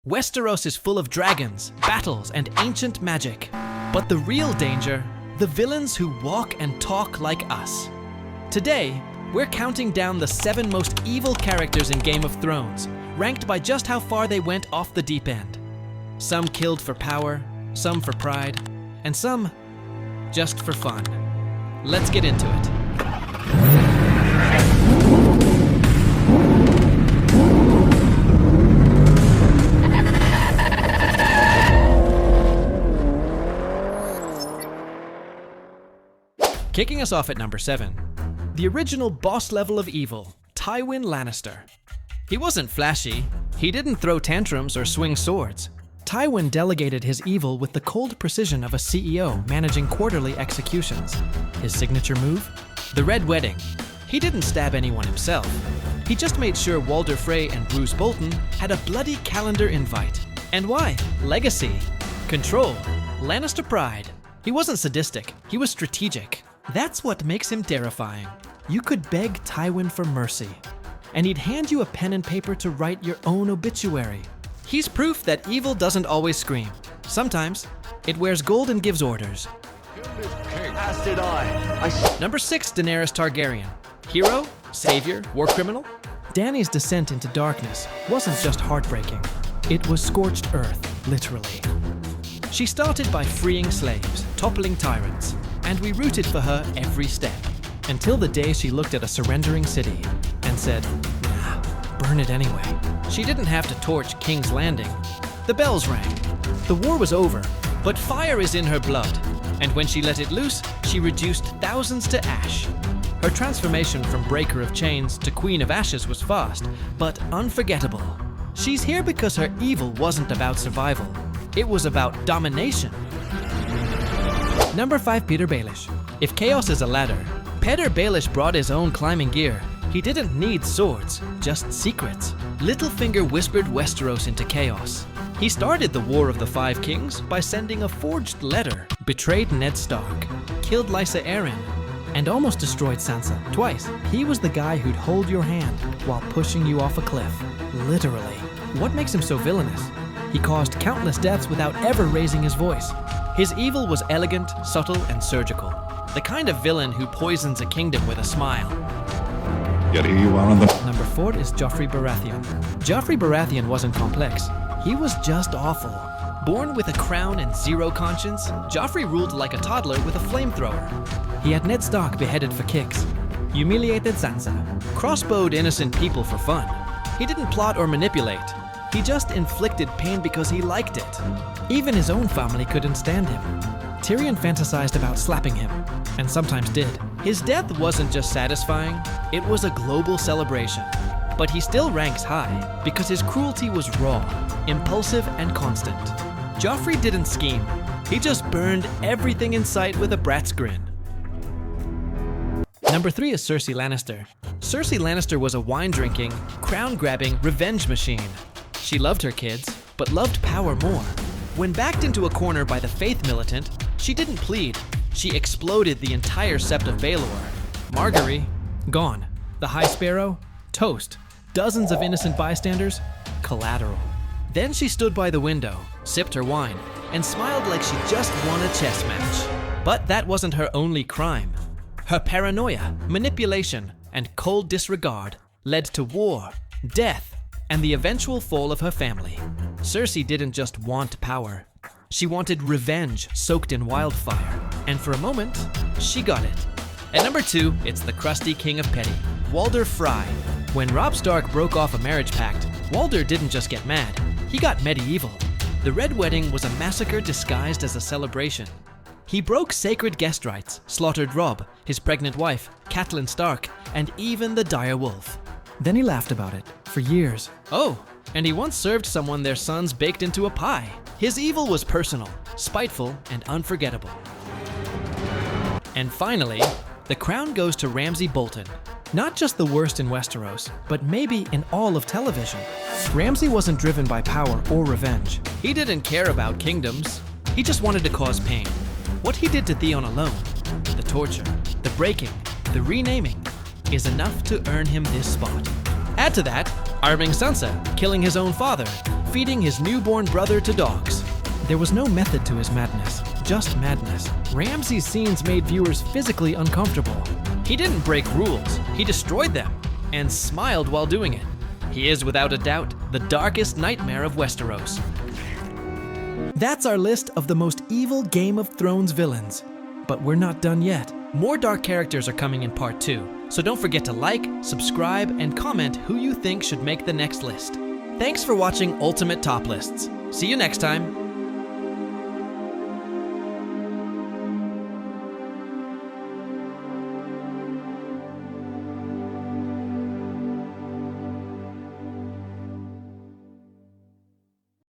Westeros is full of dragons, battles, and ancient magic. But the real danger, the villains who walk and talk like us. Today, we're counting down the 7 most evil characters in Game of Thrones, ranked by just how far they went off the deep end. Some killed for power, some for pride, and some just for fun. Let's get into it. Kicking us off at number 7, the original boss level of evil, Tywin Lannister. He wasn't flashy, he didn't throw tantrums or swing swords. Tywin delegated his evil with the cold precision of a CEO managing quarterly executions. His signature move? The Red Wedding. He didn't stab anyone himself. He just made sure Walder Frey and Ramsay Bolton had a bloody calendar invite. And why? Legacy. Control. Lannister pride. He wasn't sadistic, he was strategic. That's what makes him terrifying. You could beg Tywin for mercy, and he'd hand you a pen and paper to write your own obituary. He's proof that evil doesn't always scream. Sometimes, it wears gold and gives orders. As did I. Number 6, Daenerys Targaryen. Hero, savior, war criminal? Dany's descent into darkness wasn't just heartbreaking. It was scorched earth, literally. She started by freeing slaves, toppling tyrants, and we rooted for her every step. Until the day she looked at a surrendering city and said, nah, burn it anyway. She didn't have to torch King's Landing. The bells rang. The war was over, but fire is in her blood. And when she let it loose, she reduced thousands to ash. Her transformation from Breaker of Chains to Queen of Ashes was fast, but unforgettable. She's here because her evil wasn't about survival. It was about domination. Number 5, Petyr Baelish. If chaos is a ladder, Petyr Baelish brought his own climbing gear. He didn't need swords, just secrets. Littlefinger whispered Westeros into chaos. He started the War of the Five Kings by sending a forged letter, betrayed Ned Stark, killed Lysa Arryn, and almost destroyed Sansa twice. He was the guy who'd hold your hand while pushing you off a cliff. Literally. What makes him so villainous? He caused countless deaths without ever raising his voice. His evil was elegant, subtle, and surgical. The kind of villain who poisons a kingdom with a smile. Yet here you are on the... Number 4 is Joffrey Baratheon. Joffrey Baratheon wasn't complex. He was just awful. Born with a crown and zero conscience, Joffrey ruled like a toddler with a flamethrower. He had Ned Stark beheaded for kicks, humiliated Sansa, crossbowed innocent people for fun. He didn't plot or manipulate. He just inflicted pain because he liked it. Even his own family couldn't stand him. Tyrion fantasized about slapping him, and sometimes did. His death wasn't just satisfying, it was a global celebration. But he still ranks high, because his cruelty was raw, impulsive, and constant. Joffrey didn't scheme, he just burned everything in sight with a brat's grin. Number 3 is Cersei Lannister. Cersei Lannister was a wine-drinking, crown-grabbing revenge machine. She loved her kids, but loved power more. When backed into a corner by the Faith militant, she didn't plead. She exploded the entire Sept of Baelor. Margaery, gone. The High Sparrow, toast. Dozens of innocent bystanders, collateral. Then she stood by the window, sipped her wine, and smiled like she just won a chess match. But that wasn't her only crime. Her paranoia, manipulation, and cold disregard led to war, death, and the eventual fall of her family. Cersei didn't just want power. She wanted revenge soaked in wildfire. And for a moment, she got it. At number 2, it's the crusty king of petty, Walder Frey. When Robb Stark broke off a marriage pact, Walder didn't just get mad, he got medieval. The Red Wedding was a massacre disguised as a celebration. He broke sacred guest rites, slaughtered Robb, his pregnant wife, Catelyn Stark, and even the dire wolf. Then he laughed about it, for years. Oh, and he once served someone their sons baked into a pie. His evil was personal, spiteful, and unforgettable. And finally, the crown goes to Ramsay Bolton. Not just the worst in Westeros, but maybe in all of television. Ramsay wasn't driven by power or revenge. He didn't care about kingdoms. He just wanted to cause pain. What he did to Theon alone, the torture, the breaking, the renaming, is enough to earn him this spot. Add to that, arming Sansa, killing his own father, feeding his newborn brother to dogs. There was no method to his madness, just madness. Ramsay's scenes made viewers physically uncomfortable. He didn't break rules, he destroyed them, and smiled while doing it. He is without a doubt the darkest nightmare of Westeros. That's our list of the most evil Game of Thrones villains. But we're not done yet. More dark characters are coming in part 2, so don't forget to like, subscribe, and comment who you think should make the next list. Thanks for watching Ultimate Top Lists. See you next time.